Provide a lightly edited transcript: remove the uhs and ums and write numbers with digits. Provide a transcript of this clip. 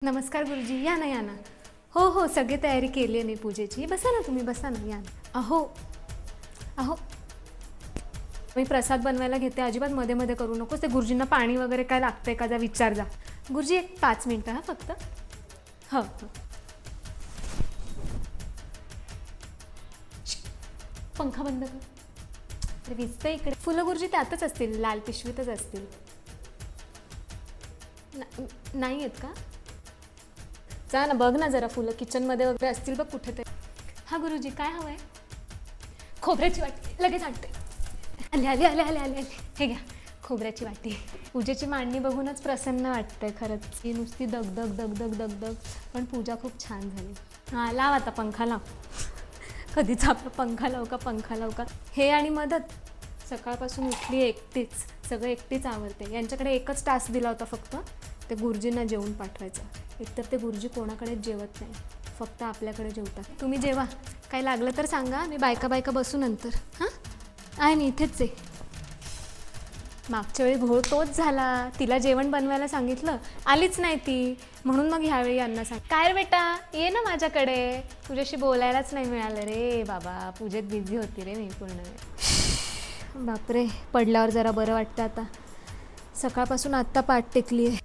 नमस्कार गुरुजी, या ना या ना. हो हो, सगळी तयारी केली आहे मी पूजेची. बसा ना तुम्ही, बसा ना, या ना. अहो अहो मी प्रसाद बनवायला घेते, अजिबात मध्ये मध्ये करू नकोस. ते गुरुजींना पाणी वगैरे काय लागतंय का जा विचार जा. गुरुजी एक 5 मिनिटं हा फक्त. हो हो. पंखा बंद कर. विजतं इकडे. फुलं गुरुजी त्यातच असतील, लाल पिशवीतच असतील. नाही आहेत का? जा ना, बघ ना जरा, फुलं किचनमध्ये वगैरे असतील बघ कुठेतरी. हां गुरुजी, काय हवं आहे? खोबऱ्याची वाटी लगेच आणते. आले आले आले आले आले आले. हे घ्या खोबऱ्याची वाटी. पूजेची मांडणी बघूनच प्रसन्न वाटतंय खरंच. ही नुसती दगदग दगदग दगदग, पण पूजा खूप छान झाली. हां लाव आता पंखा लाव. कधीच आपला पंखा लाव का पंखा लाव का. हे आणि मदत सकाळपासून उठली एकटीच, सगळं एकटीच आवरते. यांच्याकडे एकच टास्क दिला होता फक्त, ते गुरुजींना जेवून पाठवायचं. एकतर ते गुरुजी कोणाकडेच जेवत नाही, फक्त आपल्याकडे जेवतात. तुम्ही जेवा, काही लागलं तर सांगा, मी बायका बायका बसू नंतर. हां आहे मी इथेच आहे. मागच्या वेळी घोळ तोच झाला, तिला जेवण बनवायला सांगितलं, आलीच नाही ती, म्हणून मग ह्यावेळी यांना सांग. काय रे बेटा, ये ना माझ्याकडे, तुझ्याशी बोलायलाच नाही मिळालं रे बाबा, पूजेत बिझी होती रे मी पूर्ण. बापरे, पडल्यावर जरा बरं वाटतं आता. सकाळपासून आत्ता पाठ टेकली आहे.